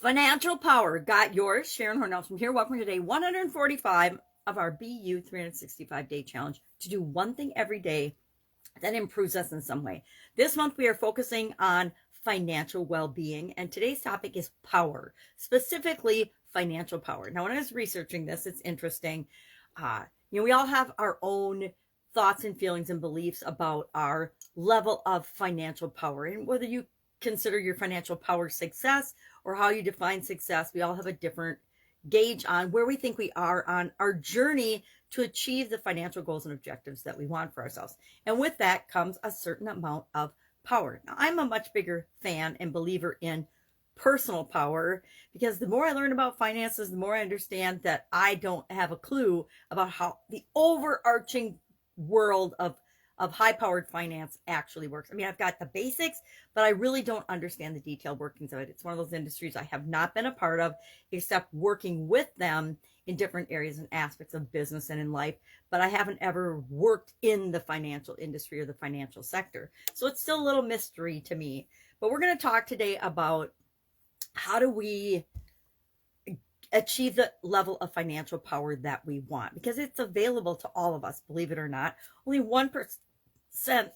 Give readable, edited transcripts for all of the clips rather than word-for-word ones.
Financial power, got yours. Sharon Horne-Ellstrom here. Welcome to day 145 of our BU 365-day challenge to do one thing every day that improves us in some way. This month we are focusing on financial well-being, and today's topic is power, specifically financial power. Now, when I was researching this, it's interesting. We all have our own thoughts and feelings and beliefs about our level of financial power, and whether you consider your financial power success or how you define success, we all have a different gauge on where we think we are on our journey to achieve the financial goals and objectives that we want for ourselves. And with that comes a certain amount of power. Now, I'm a much bigger fan and believer in personal power, because the more I learn about finances, the more I understand that I don't have a clue about how the overarching world of high-powered finance actually works. I mean, I've got the basics, but I really don't understand the detailed workings of it. It's one of those industries I have not been a part of, except working with them in different areas and aspects of business and in life, but I haven't ever worked in the financial industry or the financial sector. So it's still a little mystery to me. But we're going to talk today about how do we achieve the level of financial power that we want, because it's available to all of us, believe it or not. Only 1%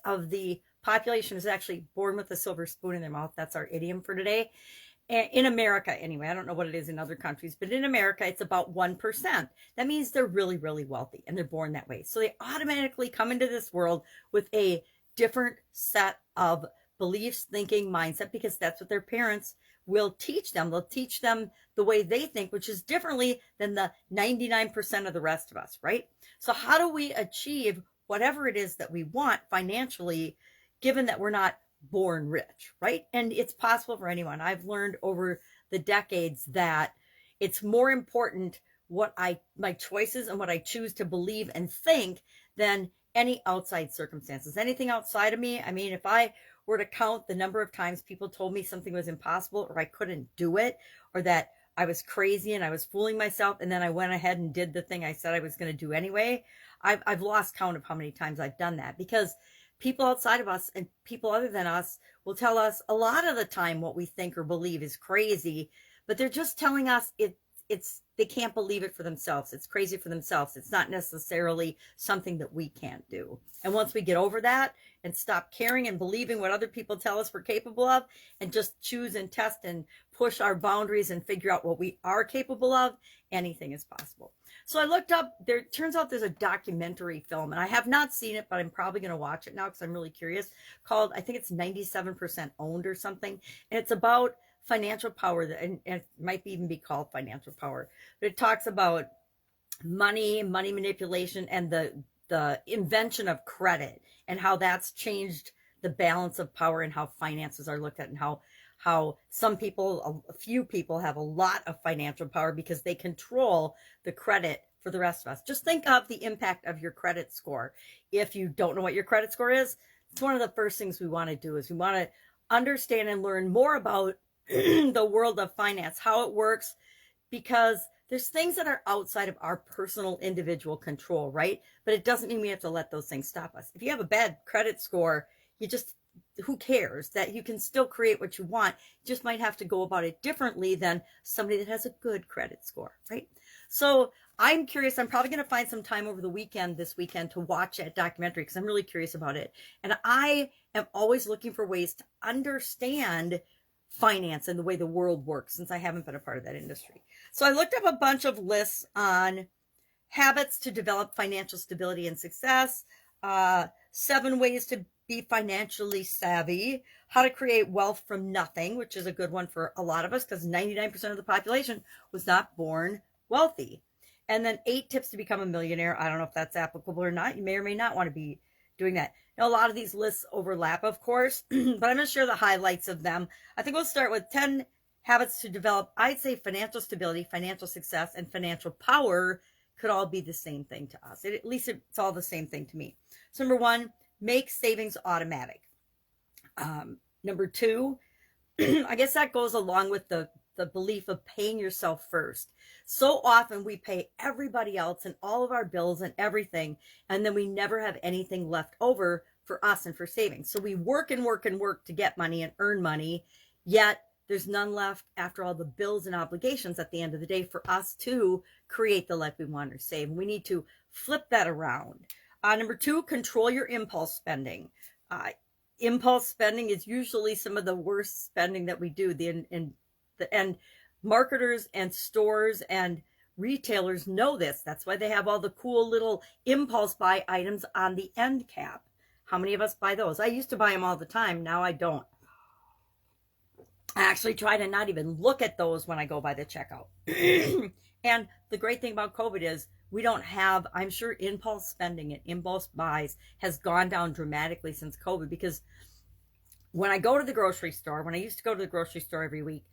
of the population is actually born with a silver spoon in their mouth. That's our idiom for today. In America, anyway. I don't know what it is in other countries, but in America, it's about 1%. That means they're really, really wealthy, and they're born that way. So they automatically come into this world with a different set of beliefs, thinking, mindset, because that's what their parents will teach them. They'll teach them the way they think, which is differently than the 99% of the rest of us, right? So how do we achieve whatever it is that we want financially, given that we're not born rich, right? And it's possible for anyone. I've learned over the decades that it's more important my choices and what I choose to believe and think than any outside circumstances. Anything outside of me, I mean, if I were to count the number of times people told me something was impossible, or I couldn't do it, or that I was crazy and I was fooling myself, and then I went ahead and did the thing I said I was going to do anyway, I've lost count of how many times I've done that, because people outside of us and people other than us will tell us a lot of the time what we think or believe is crazy, but they're just telling us they can't believe it for themselves. It's crazy for themselves. It's not necessarily something that we can't do. And once we get over that and stop caring and believing what other people tell us we're capable of, and just choose and test and push our boundaries and figure out what we are capable of, anything is possible. So I looked up, turns out there's a documentary film, and I have not seen it, but I'm probably going to watch it now because I'm really curious, called, I think it's 97% Owned or something. And it's about financial power, and it might even be called Financial Power, but it talks about money manipulation, and the invention of credit, and how that's changed the balance of power and how finances are looked at, and how some people, a few people, have a lot of financial power because they control the credit for the rest of us. Just think of the impact of your credit score. If you don't know what your credit score is, it's one of the first things we want to do, is we want to understand and learn more about the world of finance, how it works, because there's things that are outside of our personal individual control, right? But it doesn't mean we have to let those things stop us. If you have a bad credit score, who cares? That you can still create what you want. You just might have to go about it differently than somebody that has a good credit score, right? So I'm curious. I'm probably going to find some time over this weekend to watch that documentary, because I'm really curious about it. And I am always looking for ways to understand finance and the way the world works, since I haven't been a part of that industry. So I looked up a bunch of lists on habits to develop financial stability and success, 7 ways to be financially savvy, how to create wealth from nothing, which is a good one for a lot of us, because 99% of the population was not born wealthy. And then 8 tips to become a millionaire. I don't know if that's applicable or not. You may or may not want to be doing that. Now, a lot of these lists overlap, of course, but I'm going to share the highlights of them. I think we'll start with 10 habits to develop. I'd say financial stability, financial success, and financial power could all be the same thing to us. At least it's all the same thing to me. So number 1, make savings automatic. Number 2, I guess that goes along with the belief of paying yourself first. So often we pay everybody else and all of our bills and everything, and then we never have anything left over for us and for savings. So we work and work and work to get money and earn money, yet there's none left after all the bills and obligations at the end of the day for us to create the life we want to save. We need to flip that around. Number 2, control your impulse spending. Impulse spending is usually some of the worst spending that we do. And marketers and stores and retailers know this. That's why they have all the cool little impulse buy items on the end cap. How many of us buy those? I used to buy them all the time. Now I don't. I actually try to not even look at those when I go by the checkout. And the great thing about COVID is we don't have, I'm sure impulse spending and impulse buys has gone down dramatically since COVID, because when I go to the grocery store, when I used to go to the grocery store every week,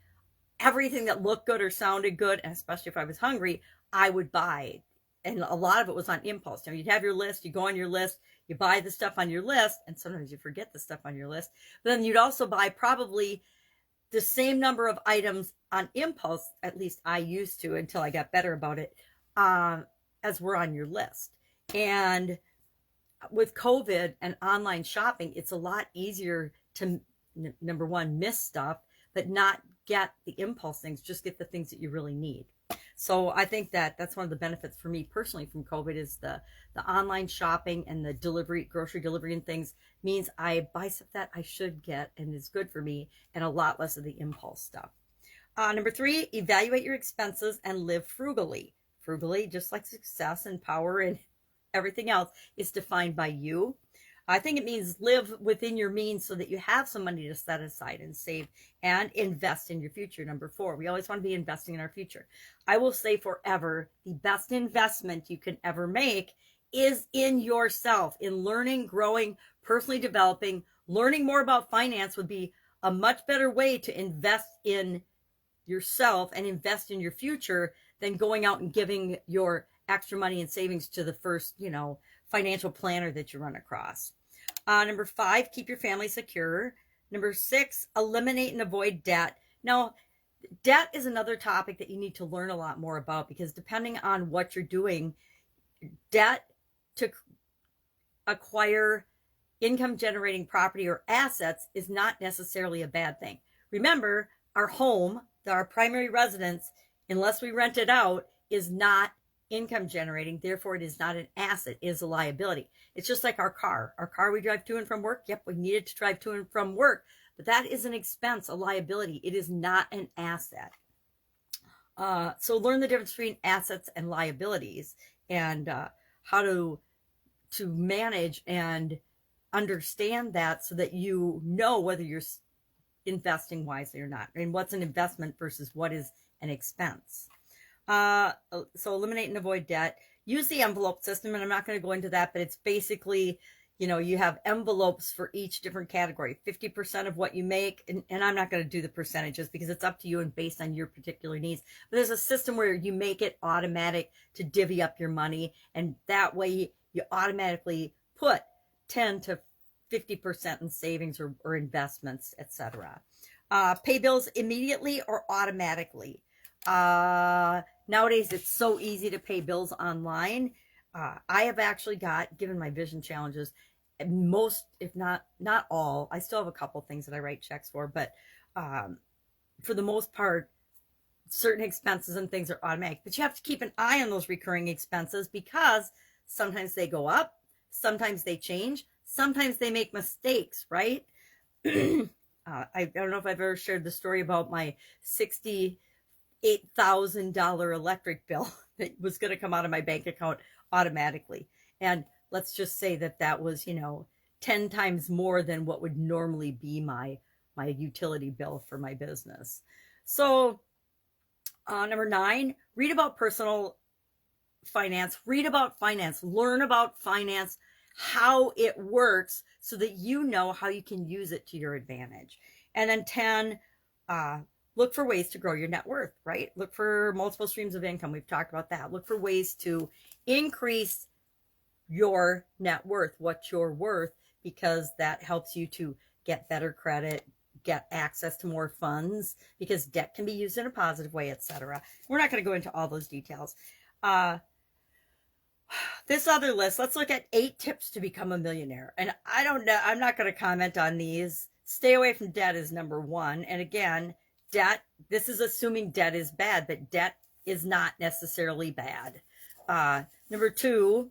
everything that looked good or sounded good, and especially if I was hungry, I would buy. And a lot of it was on impulse. You'd have your list, you go on your list, you buy the stuff on your list, and sometimes you forget the stuff on your list. But then you'd also buy probably the same number of items on impulse, at least I used to until I got better about it, as were on your list. And with COVID and online shopping, it's a lot easier to, number one, miss stuff, but not get the impulse things, just get the things that you really need. So I think that's one of the benefits for me personally from COVID is the online shopping and the grocery delivery and things means I buy stuff that I should get and is good for me, and a lot less of the impulse stuff. Number 3, evaluate your expenses and live frugally. Frugally, just like success and power and everything else, is defined by you. I think it means live within your means so that you have some money to set aside and save and invest in your future. Number 4, we always want to be investing in our future. I will say forever, the best investment you can ever make is in yourself, in learning, growing, personally developing. Learning more about finance would be a much better way to invest in yourself and invest in your future than going out and giving your extra money and savings to the first, financial planner that you run across. Number 5, keep your family secure. Number 6, eliminate and avoid debt. Now, debt is another topic that you need to learn a lot more about, because depending on what you're doing, debt to acquire income generating property or assets is not necessarily a bad thing. Remember, our home, our primary residence, unless we rent it out, is not income generating. Therefore, it is not an asset, it is a liability. It's just like our car. Our car we drive to and from work. Yep, we need it to drive to and from work, but that is an expense, a liability. It is not an asset. So learn the difference between assets and liabilities, and how to manage and understand that so that you know whether you're investing wisely or not, and what's an investment versus what is an expense. So eliminate and avoid debt. Use the envelope system, and I'm not going to go into that, but it's basically, you have envelopes for each different category, 50% of what you make, and I'm not going to do the percentages because it's up to you and based on your particular needs. But there's a system where you make it automatic to divvy up your money, and that way you automatically put 10 to 50% in savings or investments, etc. Pay bills immediately or automatically. Nowadays, it's so easy to pay bills online. I have actually given my vision challenges, most, if not all, I still have a couple things that I write checks for, but for the most part, certain expenses and things are automatic. But you have to keep an eye on those recurring expenses, because sometimes they go up, sometimes they change, sometimes they make mistakes, right? I don't know if I've ever shared the story about my $68,000 electric bill that was going to come out of my bank account automatically. And let's just say that was, 10 times more than what would normally be my utility bill for my business. So number 9, read about personal finance, read about finance, learn about finance, how it works, so that you know how you can use it to your advantage. And then 10, look for ways to grow your net worth, right? Look for multiple streams of income. We've talked about that. Look for ways to increase your net worth, what you're worth, because that helps you to get better credit, get access to more funds, because debt can be used in a positive way, etc. We're not going to go into all those details. This other list, let's look at 8 tips to become a millionaire. And I don't know, I'm not going to comment on these. Stay away from debt is number 1. And again, debt, this is assuming debt is bad, but debt is not necessarily bad. Number 2,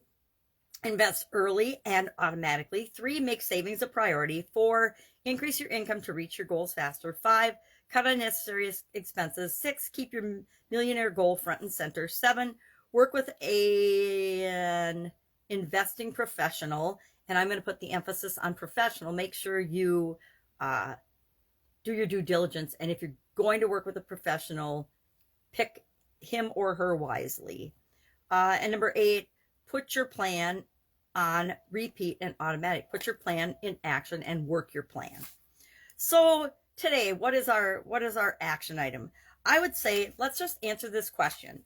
invest early and automatically. 3, make savings a priority. 4, increase your income to reach your goals faster. 5, cut unnecessary expenses. 6, keep your millionaire goal front and center. 7, work with an investing professional. And I'm going to put the emphasis on professional. Make sure you do your due diligence. And if you're going to work with a professional, pick him or her wisely. And number 8, put your plan on repeat and automatic. Put your plan in action and work your plan. So today, what is our action item? I would say, let's just answer this question.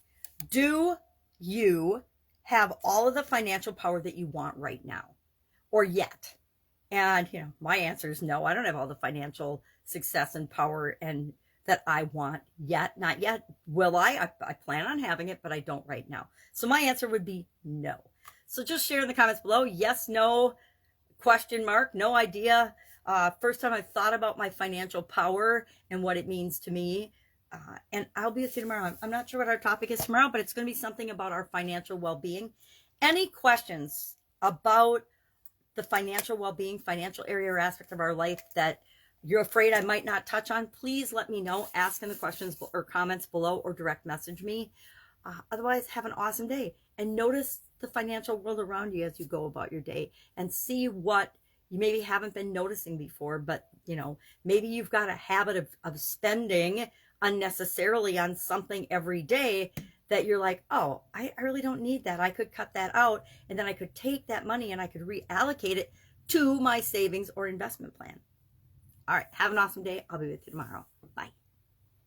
Do you have all of the financial power that you want right now or yet? And, my answer is no. I don't have all the financial success and power and that I want yet. Not yet. Will I? I plan on having it, but I don't right now. So my answer would be no. So just share in the comments below. Yes, no, question mark, no idea. First time I've thought about my financial power and what it means to me. And I'll be with you tomorrow. I'm not sure what our topic is tomorrow, but it's going to be something about our financial well-being. Any questions about the financial well-being, financial area or aspect of our life that you're afraid I might not touch on, please let me know. Ask in the questions or comments below or direct message me. Otherwise, have an awesome day. And notice the financial world around you as you go about your day and see what you maybe haven't been noticing before. But, maybe you've got a habit of spending unnecessarily on something every day that you're like, oh, I really don't need that. I could cut that out, and then I could take that money and I could reallocate it to my savings or investment plan. All right. Have an awesome day. I'll be with you tomorrow. Bye.